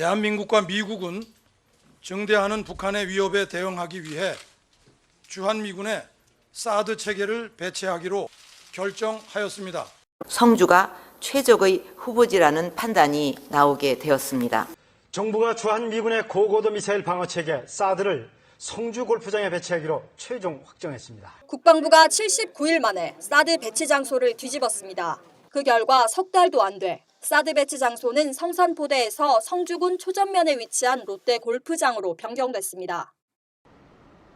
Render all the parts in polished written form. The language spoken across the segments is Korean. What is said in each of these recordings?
대한민국과 미국은 증대하는 북한의 위협에 대응하기 위해 주한미군의 사드 체계를 배치하기로 결정하였습니다. 성주가 최적의 후보지라는 판단이 나오게 되었습니다. 정부가 주한미군의 고고도 미사일 방어체계 사드를 성주 골프장에 배치하기로 최종 확정했습니다. 국방부가 79일 만에 사드 배치 장소를 뒤집었습니다. 그 결과 석 달도 안 돼 사드 배치 장소는 성산포대에서 성주군 초전면에 위치한 롯데 골프장으로 변경됐습니다.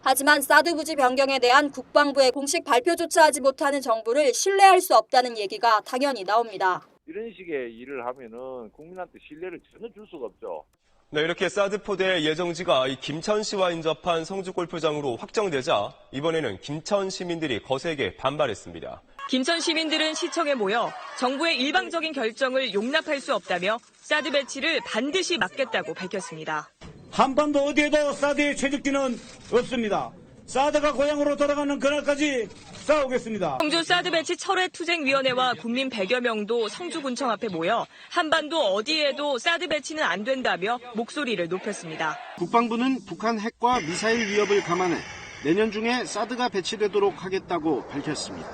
하지만 사드 부지 변경에 대한 국방부의 공식 발표조차 하지 못하는 정부를 신뢰할 수 없다는 얘기가 당연히 나옵니다. 이런 식의 일을 하면은 국민한테 신뢰를 전혀 줄 수가 없죠. 네, 이렇게 사드 포대의 예정지가 김천시와 인접한 성주 골프장으로 확정되자 이번에는 김천 시민들이 거세게 반발했습니다. 김천 시민들은 시청에 모여 정부의 일방적인 결정을 용납할 수 없다며 사드 배치를 반드시 막겠다고 밝혔습니다. 한반도 어디에도 사드의 최적지는 없습니다. 사드가 고향으로 돌아가는 그날까지 싸우겠습니다. 성주 사드 배치 철회투쟁위원회와 국민 100여 명도 성주군청 앞에 모여 한반도 어디에도 사드 배치는 안 된다며 목소리를 높였습니다. 국방부는 북한 핵과 미사일 위협을 감안해 내년 중에 사드가 배치되도록 하겠다고 밝혔습니다.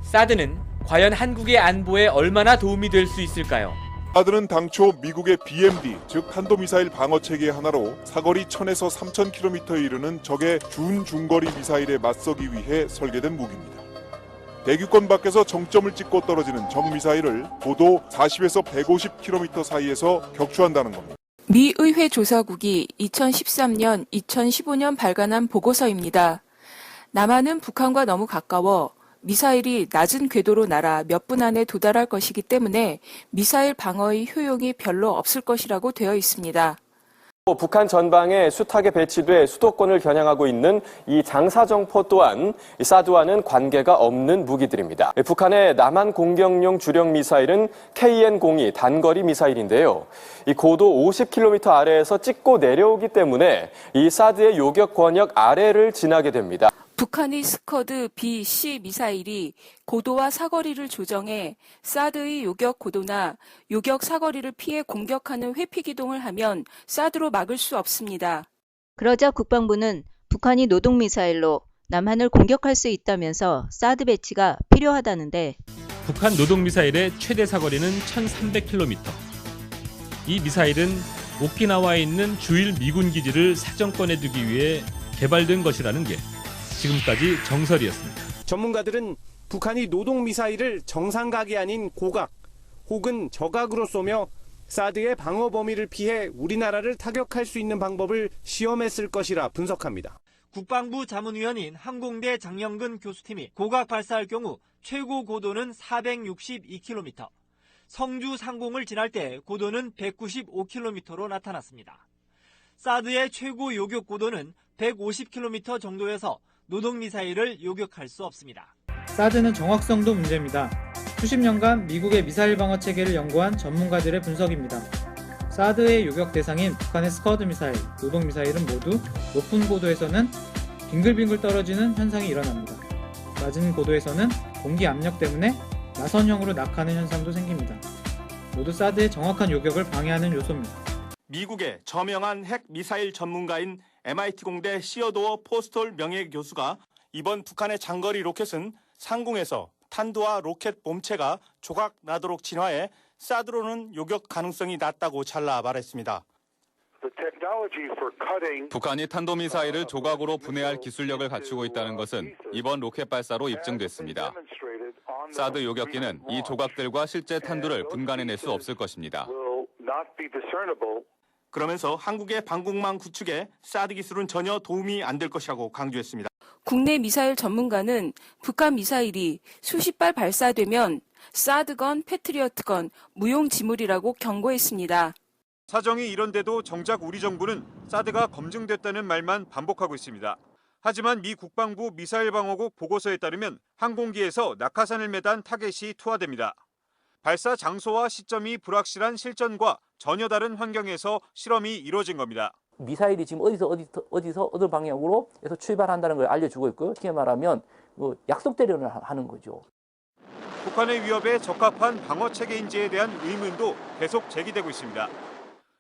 사드는 과연 한국의 안보에 얼마나 도움이 될 수 있을까요? 사드는 당초 미국의 BMD, 즉 탄도미사일 방어체계 하나로 사거리 1000에서 3000km에 이르는 적의 준중거리 미사일에 맞서기 위해 설계된 무기입니다. 대기권 밖에서 정점을 찍고 떨어지는 적 미사일을 고도 40에서 150km 사이에서 격추한다는 겁니다. 미 의회 조사국이 2013년, 2015년 발간한 보고서입니다. 남한은 북한과 너무 가까워 미사일이 낮은 궤도로 날아 몇 분 안에 도달할 것이기 때문에 미사일 방어의 효용이 별로 없을 것이라고 되어 있습니다. 북한 전방에 숱하게 배치돼 수도권을 겨냥하고 있는 이 장사정포 또한 사드와는 관계가 없는 무기들입니다. 북한의 남한 공격용 주력 미사일은 KN-02 단거리 미사일인데요. 이 고도 50km 아래에서 찍고 내려오기 때문에 이 사드의 요격 권역 아래를 지나게 됩니다. 북한의 스커드 B-C 미사일이 고도와 사거리를 조정해 사드의 요격 고도나 요격 사거리를 피해 공격하는 회피 기동을 하면 사드로 막을 수 없습니다. 그러자 국방부는 북한이 노동미사일로 남한을 공격할 수 있다면서 사드 배치가 필요하다는데 북한 노동미사일의 최대 사거리는 1300km. 이 미사일은 오키나와에 있는 주일 미군 기지를 사정권에 두기 위해 개발된 것이라는 게 지금까지 정설이었습니다. 전문가들은 북한이 노동미사일을 정상각이 아닌 고각 혹은 저각으로 쏘며 사드의 방어 범위를 피해 우리나라를 타격할 수 있는 방법을 시험했을 것이라 분석합니다. 국방부 자문위원인 항공대 장영근 교수팀이 고각 발사할 경우 최고 고도는 462km, 성주 상공을 지날 때 고도는 195km로 나타났습니다. 사드의 최고 요격 고도는 150km 정도여서 노동미사일을 요격할 수 없습니다. 사드는 정확성도 문제입니다. 수십 년간 미국의 미사일 방어 체계를 연구한 전문가들의 분석입니다. 사드의 요격 대상인 북한의 스커드 미사일, 노동 미사일은 모두 높은 고도에서는 빙글빙글 떨어지는 현상이 일어납니다. 낮은 고도에서는 공기 압력 때문에 나선형으로 낙하하는 현상도 생깁니다. 모두 사드의 정확한 요격을 방해하는 요소입니다. 미국의 저명한 핵 미사일 전문가인 MIT 공대 시어도어 포스톨 명예교수가 이번 북한의 장거리 로켓은 상공에서 탄도와 로켓 몸체가 조각 나도록 진화해 사드로는 요격 가능성이 낮다고 잘라 말했습니다. 북한이 탄도미사일을 조각으로 분해할 기술력을 갖추고 있다는 것은 이번 로켓 발사로 입증됐습니다. 사드 요격기는 이 조각들과 실제 탄두를 분간해낼 수 없을 것입니다. 그러면서 한국의 방공망 구축에 사드 기술은 전혀 도움이 안 될 것이라고 강조했습니다. 국내 미사일 전문가는 북한 미사일이 수십 발 발사되면 사드건 패트리어트건 무용지물이라고 경고했습니다. 사정이 이런데도 정작 우리 정부는 사드가 검증됐다는 말만 반복하고 있습니다. 하지만 미 국방부 미사일 방어국 보고서에 따르면 항공기에서 낙하산을 매단 타겟이 투하됩니다. 발사 장소와 시점이 불확실한 실전과 전혀 다른 환경에서 실험이 이루어진 겁니다. 미사일이 지금 어디서 어느 방향으로 해서 출발한다는 걸 알려주고 있고요. 쉽게 말하면 약속 대련을 하는 거죠. 북한의 위협에 적합한 방어 체계인지에 대한 의문도 계속 제기되고 있습니다.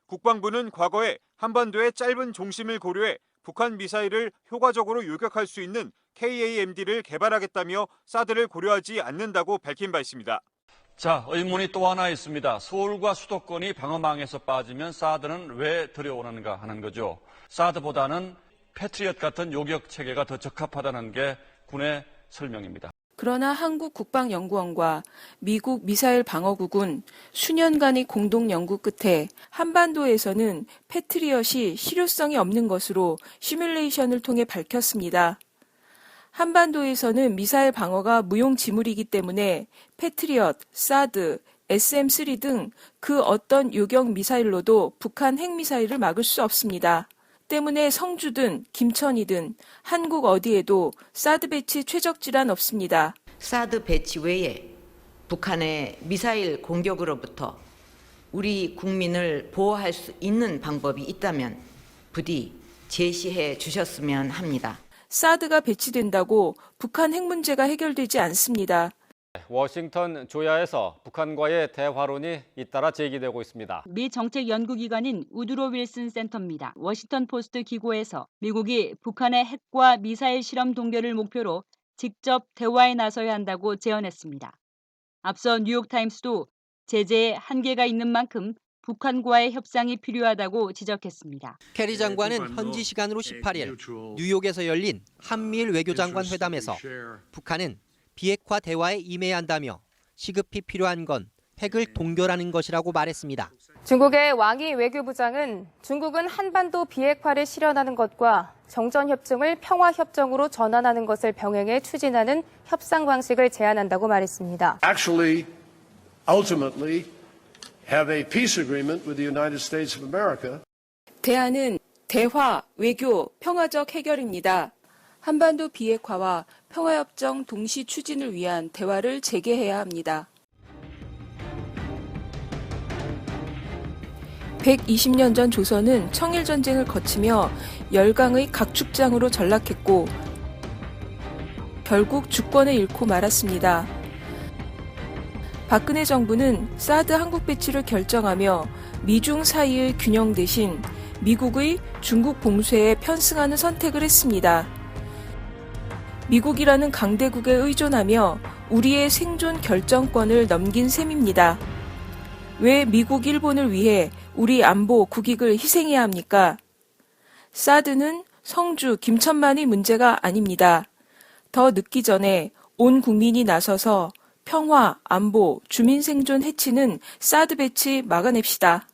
국방부는 과거에 한반도의 짧은 종심을 고려해 북한 미사일을 효과적으로 요격할 수 있는 KAMD를 개발하겠다며 사드를 고려하지 않는다고 밝힌 바 있습니다. 자, 의문이 또 하나 있습니다. 서울과 수도권이 방어망에서 빠지면 사드는 왜 들여오는가 하는 거죠. 사드보다는 패트리엇 같은 요격 체계가 더 적합하다는 게 군의 설명입니다. 그러나 한국국방연구원과 미국 미사일 방어국은 수년간의 공동 연구 끝에 한반도에서는 패트리엇이 실효성이 없는 것으로 시뮬레이션을 통해 밝혔습니다. 한반도에서는 미사일 방어가 무용지물이기 때문에 패트리엇, 사드, SM-3 등 그 어떤 요격 미사일로도 북한 핵미사일을 막을 수 없습니다. 때문에 성주든 김천이든 한국 어디에도 사드 배치 최적 질환 없습니다. 사드 배치 외에 북한의 미사일 공격으로부터 우리 국민을 보호할 수 있는 방법이 있다면 부디 제시해 주셨으면 합니다. 사드가 배치된다고 북한 핵 문제가 해결되지 않습니다. 워싱턴 조야에서 북한과의 대화론이 잇따라 제기되고 있습니다. 미 정책연구기관인 우드로 윌슨 센터입니다. 워싱턴 포스트 기고에서 미국이 북한의 핵과 미사일 실험 동결을 목표로 직접 대화에 나서야 한다고 제언했습니다. 앞서 뉴욕타임스도 제재에 한계가 있는 만큼 북한과의 협상이 필요하다고 지적했습니다. 캐리 장관은 현지 시간으로 18일 뉴욕에서 열린 한미일 외교장관 회담에서 북한은 비핵화 대화에 임해야 한다며 시급히 필요한 건 핵을 동결하는 것이라고 말했습니다. 중국의 왕이 외교부장은 중국은 한반도 비핵화를 실현하는 것과 정전협정을 평화협정으로 전환하는 것을 병행해 추진하는 협상 방식을 제안한다고 말했습니다. Actually, ultimately, have a peace agreement with the United States of America. 대안은 대화, 외교, 평화적 해결입니다. 한반도 비핵화와 평화협정 동시 추진을 위한 대화를 재개해야 합니다. 120년 전 조선은 청일전쟁을 거치며 열강의 각축장으로 전락했고 결국 주권을 잃고 말았습니다. 박근혜 정부는 사드 한국 배치를 결정하며 미중 사이의 균형 대신 미국의 중국 봉쇄에 편승하는 선택을 했습니다. 미국이라는 강대국에 의존하며 우리의 생존 결정권을 넘긴 셈입니다. 왜 미국, 일본을 위해 우리 안보, 국익을 희생해야 합니까? 사드는 성주, 김천만의 문제가 아닙니다. 더 늦기 전에 온 국민이 나서서 평화, 안보, 주민 생존 해치는 사드 배치 막아냅시다.